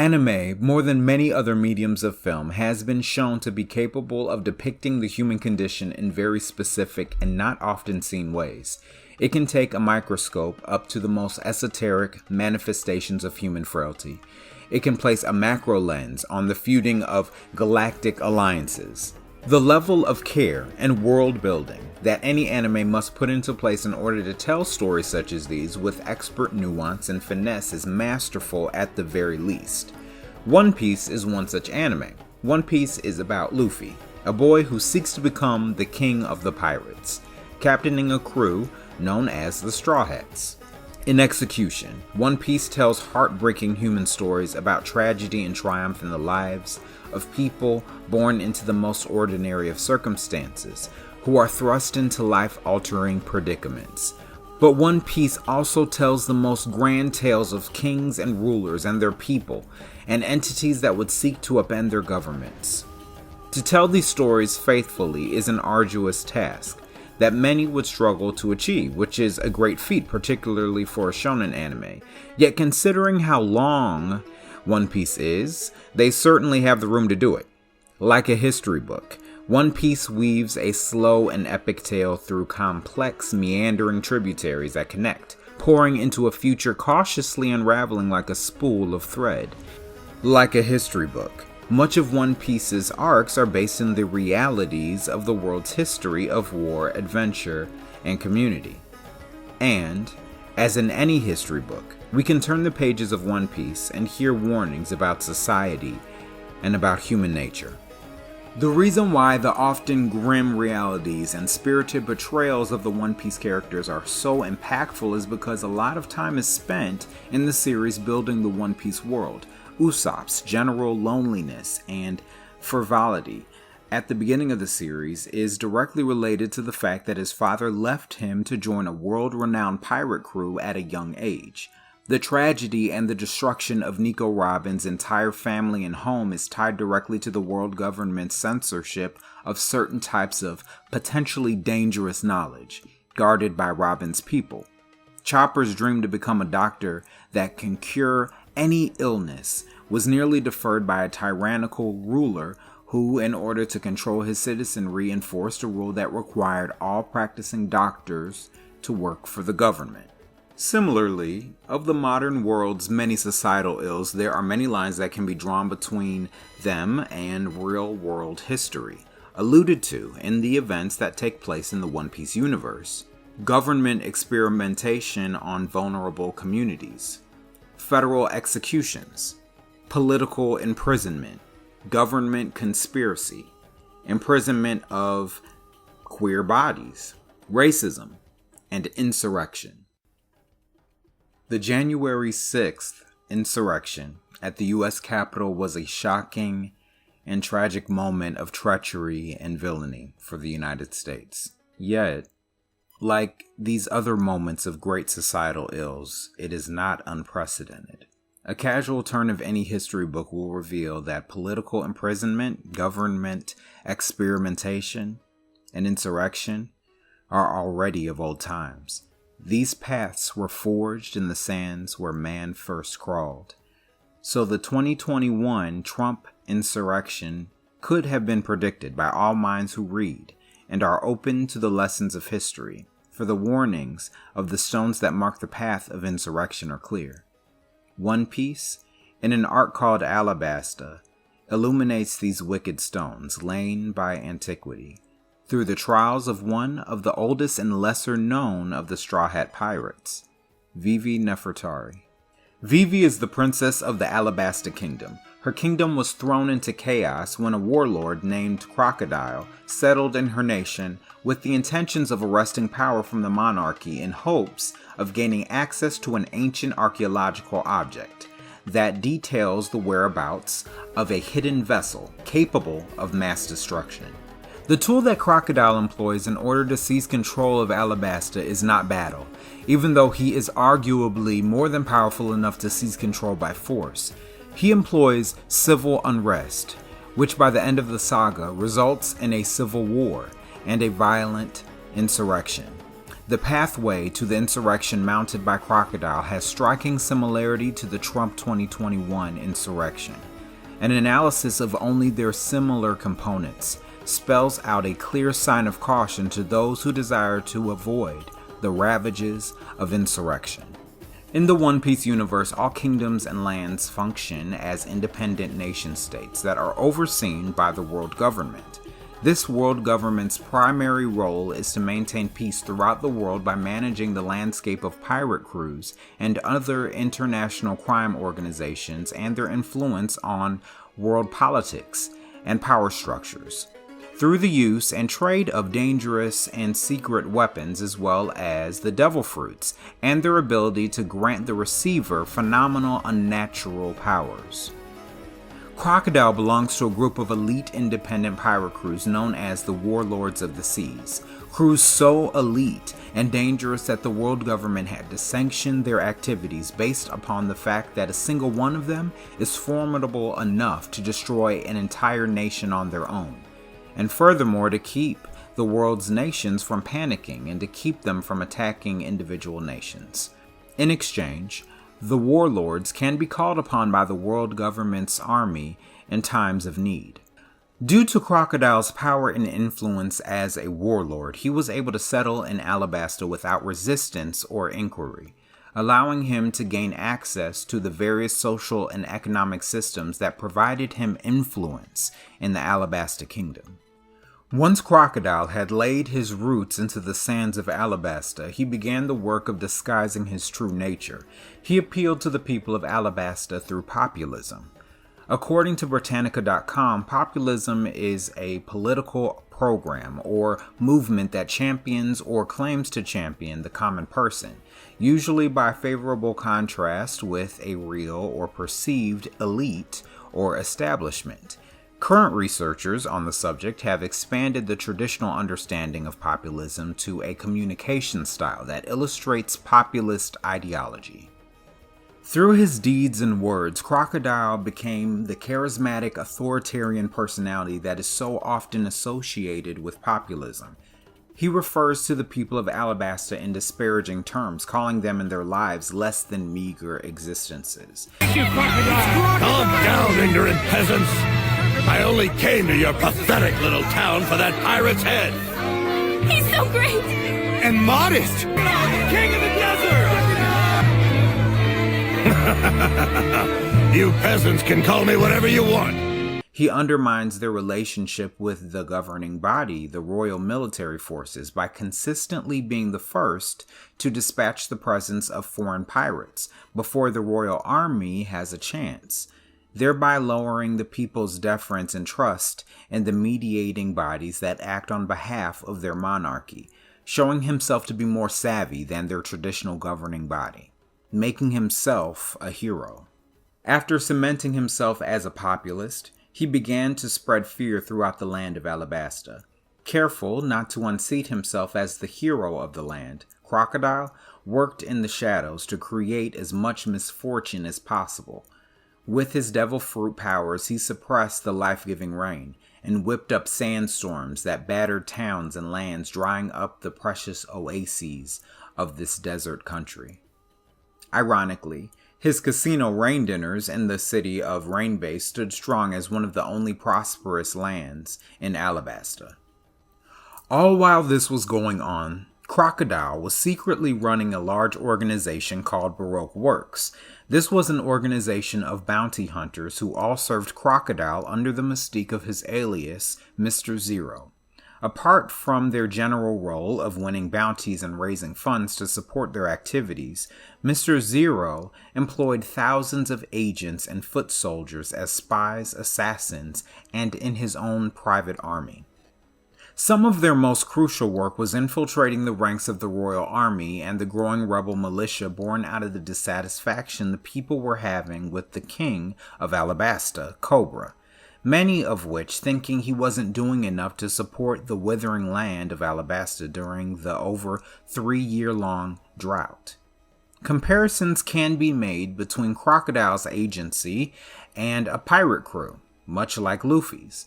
Anime, more than many other mediums of film, has been shown to be capable of depicting the human condition in very specific and not often seen ways. It can take a microscope up to the most esoteric manifestations of human frailty. It can place a macro lens on the feuding of galactic alliances. The level of care and world building that any anime must put into place in order to tell stories such as these with expert nuance and finesse is masterful at the very least. One Piece is one such anime. One Piece is about Luffy, a boy who seeks to become the king of the pirates, captaining a crew known as the Straw Hats. In execution, One Piece tells heartbreaking human stories about tragedy and triumph in the lives of people born into the most ordinary of circumstances, who are thrust into life-altering predicaments. But One Piece also tells the most grand tales of kings and rulers and their people, and entities that would seek to upend their governments. To tell these stories faithfully is an arduous task that many would struggle to achieve, which is a great feat, particularly for a shonen anime. Yet considering how long One Piece is, they certainly have the room to do it. Like a history book, One Piece weaves a slow and epic tale through complex, meandering tributaries that connect, pouring into a future cautiously unraveling like a spool of thread. Like a history book, much of One Piece's arcs are based in the realities of the world's history of war, adventure, and community. And, as in any history book, we can turn the pages of One Piece and hear warnings about society and about human nature. The reason why the often grim realities and spirited portrayals of the One Piece characters are so impactful is because a lot of time is spent in the series building the One Piece world. Usopp's general loneliness and frivolity at the beginning of the series is directly related to the fact that his father left him to join a world-renowned pirate crew at a young age. The tragedy and the destruction of Nico Robin's entire family and home is tied directly to the world government's censorship of certain types of potentially dangerous knowledge, guarded by Robin's people. Chopper's dream to become a doctor that can cure any illness was nearly deferred by a tyrannical ruler who, in order to control his citizenry, enforced a rule that required all practicing doctors to work for the government. Similarly, of the modern world's many societal ills, there are many lines that can be drawn between them and real-world history, alluded to in the events that take place in the One Piece universe. Government experimentation on vulnerable communities, federal executions, political imprisonment, government conspiracy, imprisonment of queer bodies, racism, and insurrection. The January 6th insurrection at the U.S. Capitol was a shocking and tragic moment of treachery and villainy for the United States. Yet, like these other moments of great societal ills, it is not unprecedented. A casual turn of any history book will reveal that political imprisonment, government experimentation, and insurrection are already of old times. These paths were forged in the sands where man first crawled. So the 2021 Trump insurrection could have been predicted by all minds who read and are open to the lessons of history, for the warnings of the stones that mark the path of insurrection are clear. One Piece, in an arc called Alabasta, illuminates these wicked stones lain by antiquity through the trials of one of the oldest and lesser known of the Straw Hat Pirates, Vivi Nefertari. Vivi is the princess of the Alabasta kingdom. Her kingdom was thrown into chaos when a warlord named Crocodile settled in her nation with the intentions of wresting power from the monarchy in hopes of gaining access to an ancient archaeological object that details the whereabouts of a hidden vessel capable of mass destruction. The tool that Crocodile employs in order to seize control of Alabasta is not battle, even though he is arguably more than powerful enough to seize control by force. He employs civil unrest, which by the end of the saga results in a civil war and a violent insurrection. The pathway to the insurrection mounted by Crocodile has striking similarity to the Trump 2021 insurrection. An analysis of only their similar components spells out a clear sign of caution to those who desire to avoid the ravages of insurrection. In the One Piece universe, all kingdoms and lands function as independent nation-states that are overseen by the world government. This world government's primary role is to maintain peace throughout the world by managing the landscape of pirate crews and other international crime organizations and their influence on world politics and power structures, through the use and trade of dangerous and secret weapons, as well as the devil fruits and their ability to grant the receiver phenomenal unnatural powers. Crocodile belongs to a group of elite independent pirate crews known as the Warlords of the Seas, crews so elite and dangerous that the world government had to sanction their activities based upon the fact that a single one of them is formidable enough to destroy an entire nation on their own, and furthermore to keep the world's nations from panicking and to keep them from attacking individual nations. In exchange, the warlords can be called upon by the world government's army in times of need. Due to Crocodile's power and influence as a warlord, he was able to settle in Alabasta without resistance or inquiry, allowing him to gain access to the various social and economic systems that provided him influence in the Alabasta kingdom. Once Crocodile had laid his roots into the sands of Alabasta, he began the work of disguising his true nature. He appealed to the people of Alabasta through populism. According to Britannica.com, populism is a political program or movement that champions or claims to champion the common person, usually by favorable contrast with a real or perceived elite or establishment. Current researchers on the subject have expanded the traditional understanding of populism to a communication style that illustrates populist ideology. Through his deeds and words, Crocodile became the charismatic authoritarian personality that is so often associated with populism. He refers to the people of Alabasta in disparaging terms, calling them in their lives less than meager existences. Thank you, Crocodile! Calm down, ignorant peasants! I only came to your pathetic little town for that pirate's head! He's so great! And modest! King of the desert! You peasants can call me whatever you want! He undermines their relationship with the governing body, the Royal Military Forces, by consistently being the first to dispatch the presence of foreign pirates before the Royal Army has a chance, thereby lowering the people's deference and trust in the mediating bodies that act on behalf of their monarchy, showing himself to be more savvy than their traditional governing body, making himself a hero. After cementing himself as a populist, he began to spread fear throughout the land of Alabasta. Careful not to unseat himself as the hero of the land, Crocodile worked in the shadows to create as much misfortune as possible. With his devil fruit powers, he suppressed the life-giving rain and whipped up sandstorms that battered towns and lands, drying up the precious oases of this desert country. Ironically, his casino rain dinners in the city of Rainbase stood strong as one of the only prosperous lands in Alabasta. All while this was going on, Crocodile was secretly running a large organization called Baroque Works. This was an organization of bounty hunters who all served Crocodile under the mystique of his alias, Mr. Zero. Apart from their general role of winning bounties and raising funds to support their activities, Mr. Zero employed thousands of agents and foot soldiers as spies, assassins, and in his own private army. Some of their most crucial work was infiltrating the ranks of the Royal Army and the growing rebel militia born out of the dissatisfaction the people were having with the king of Alabasta, Cobra, many of which thinking he wasn't doing enough to support the withering land of Alabasta during the over 3-year-long drought. Comparisons can be made between Crocodile's agency and a pirate crew, much like Luffy's,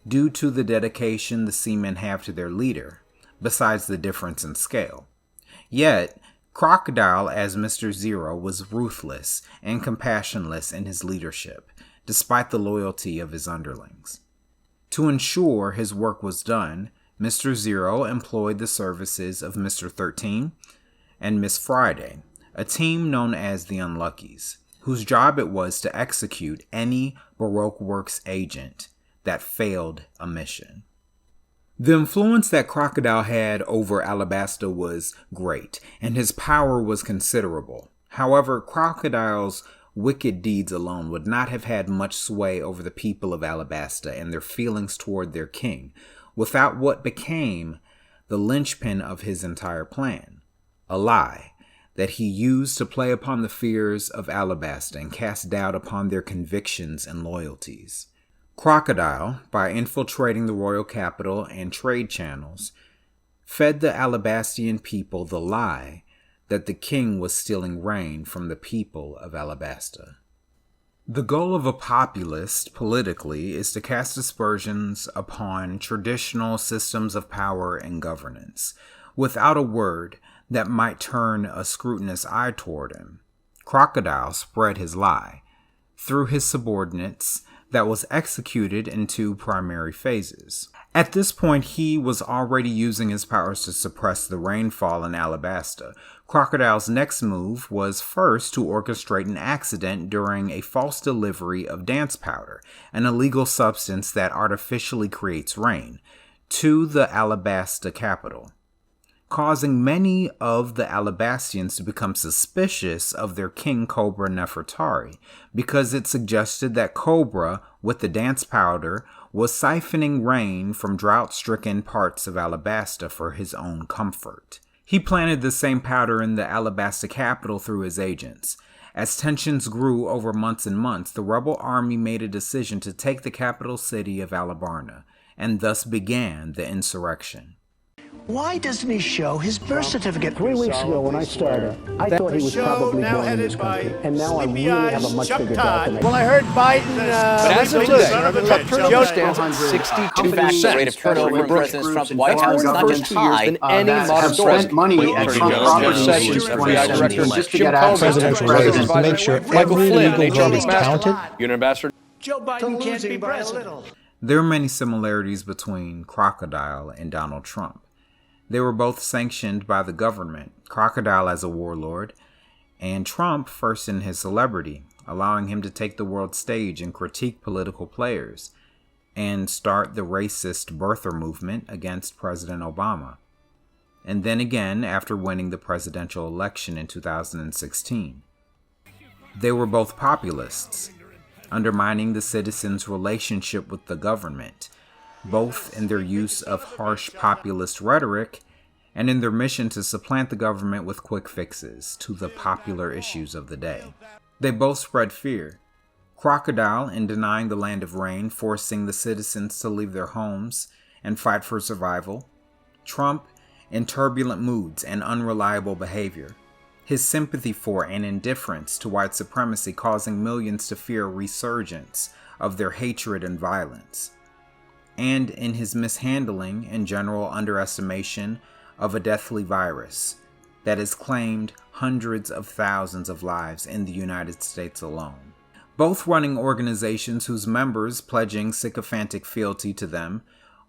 due to the dedication the seamen have to their leader, besides the difference in scale. Yet, Crocodile as Mr. Zero was ruthless and compassionless in his leadership, despite the loyalty of his underlings. To ensure his work was done, Mr. Zero employed the services of Mr. 13 and Miss Friday, a team known as the Unluckies, whose job it was to execute any Baroque Works agent that failed a mission. The influence that Crocodile had over Alabasta was great, and his power was considerable. However, Crocodile's wicked deeds alone would not have had much sway over the people of Alabasta and their feelings toward their king, without what became the linchpin of his entire plan, a lie that he used to play upon the fears of Alabasta and cast doubt upon their convictions and loyalties. Crocodile, by infiltrating the royal capital and trade channels, fed the Alabastian people the lie that the king was stealing rain from the people of Alabasta. The goal of a populist, politically, is to cast aspersions upon traditional systems of power and governance, without a word that might turn a scrutinous eye toward him. Crocodile spread his lie through his subordinates that was executed in two primary phases. At this point, he was already using his powers to suppress the rainfall in Alabasta. Crocodile's next move was first to orchestrate an accident during a false delivery of dance powder, an illegal substance that artificially creates rain, to the Alabasta capital, causing many of the Alabastians to become suspicious of their king Cobra Nefertari, because it suggested that Cobra, with the dance powder, was siphoning rain from drought-stricken parts of Alabasta for his own comfort. He planted the same powder in the Alabasta capital through his agents. As tensions grew over months and months, the rebel army made a decision to take the capital city of Alabarna, and thus began the insurrection. Why doesn't he show his birth certificate? 3 weeks ago when I started, I thought he was probably born in this country. And now I really have a much bigger doubt than I. Well, I heard Biden... But as of today, turnover stands at 62%. In fact, the rate of turnover in President Trump's White House is not just high. Than any modern spent money at Trump properties since 2017 just to get access to races to make sure every legal vote is counted. Union Ambassador Joe Biden can't be president. There are many similarities between Crocodile and Donald Trump. They were both sanctioned by the government, Crocodile as a warlord, and Trump first in his celebrity, allowing him to take the world stage and critique political players, and start the racist birther movement against President Obama. And then again after winning the presidential election in 2016. They were both populists, undermining the citizens' relationship with the government, both in their use of harsh populist rhetoric and in their mission to supplant the government with quick fixes to the popular issues of the day. They both spread fear. Crocodile in denying the land of rain, forcing the citizens to leave their homes and fight for survival. Trump in turbulent moods and unreliable behavior. His sympathy for and indifference to white supremacy causing millions to fear a resurgence of their hatred and violence. And in his mishandling and general underestimation of a deathly virus that has claimed hundreds of thousands of lives in the United States alone. Both running organizations whose members, pledging sycophantic fealty to them,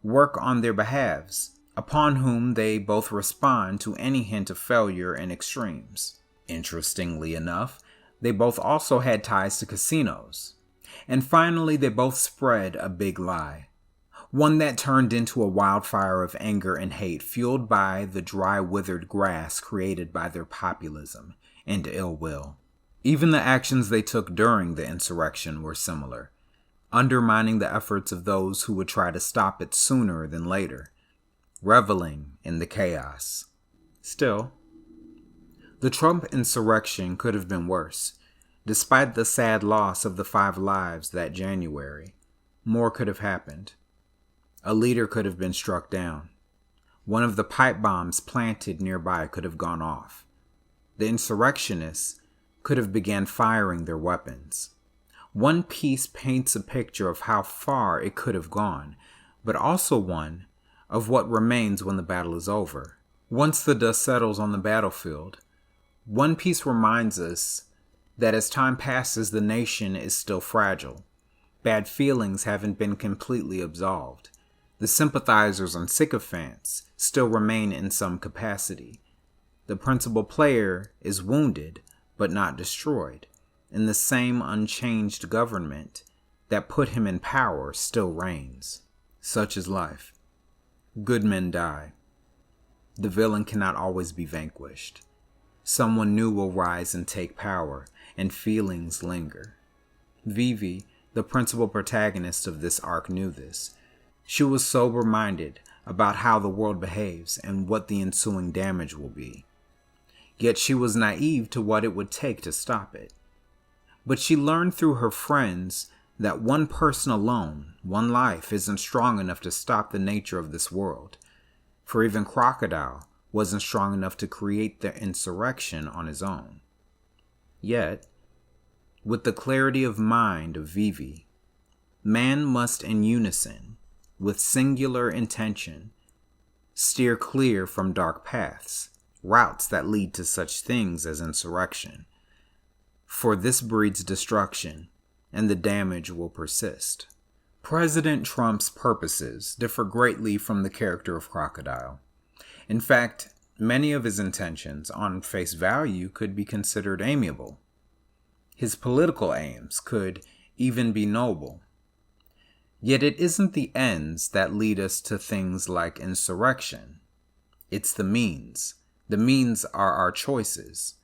work on their behalves, upon whom they both respond to any hint of failure and extremes. Interestingly enough, they both also had ties to casinos. And finally, they both spread a big lie. One that turned into a wildfire of anger and hate, fueled by the dry, withered grass created by their populism and ill will. Even the actions they took during the insurrection were similar, undermining the efforts of those who would try to stop it sooner than later, reveling in the chaos. Still, the Trump insurrection could have been worse. Despite the sad loss of the 5 lives that January, more could have happened. A leader could have been struck down. One of the pipe bombs planted nearby could have gone off. The insurrectionists could have began firing their weapons. One piece paints a picture of how far it could have gone, but also one of what remains when the battle is over. Once the dust settles on the battlefield, One Piece reminds us that as time passes, the nation is still fragile. Bad feelings haven't been completely absolved. The sympathizers and sycophants still remain in some capacity. The principal player is wounded, but not destroyed, and the same unchanged government that put him in power still reigns. Such is life. Good men die. The villain cannot always be vanquished. Someone new will rise and take power, and feelings linger. Vivi, the principal protagonist of this arc, knew this. She was sober-minded about how the world behaves and what the ensuing damage will be. Yet she was naive to what it would take to stop it. But she learned through her friends that one person alone, one life, isn't strong enough to stop the nature of this world. For even Crocodile wasn't strong enough to create the insurrection on his own. Yet, with the clarity of mind of Vivi, man must in unison, with singular intention, steer clear from dark paths, routes that lead to such things as insurrection. For this breeds destruction, and the damage will persist. President Trump's purposes differ greatly from the character of Crocodile. In fact, many of his intentions on face value could be considered amiable. His political aims could even be noble. Yet it isn't the ends that lead us to things like insurrection. It's the means. The means are our choices.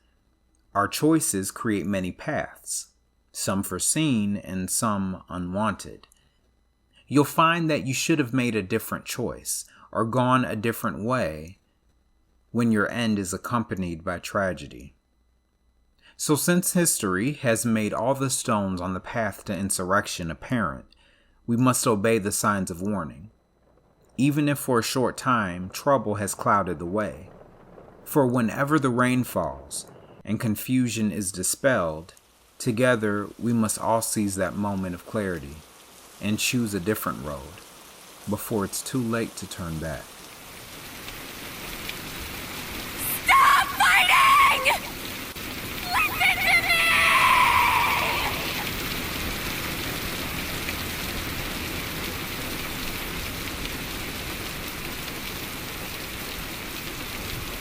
Our choices create many paths, some foreseen and some unwanted. You'll find that you should have made a different choice or gone a different way when your end is accompanied by tragedy. So since history has made all the stones on the path to insurrection apparent, we must obey the signs of warning, even if for a short time trouble has clouded the way. For whenever the rain falls and confusion is dispelled, together we must all seize that moment of clarity and choose a different road before it's too late to turn back.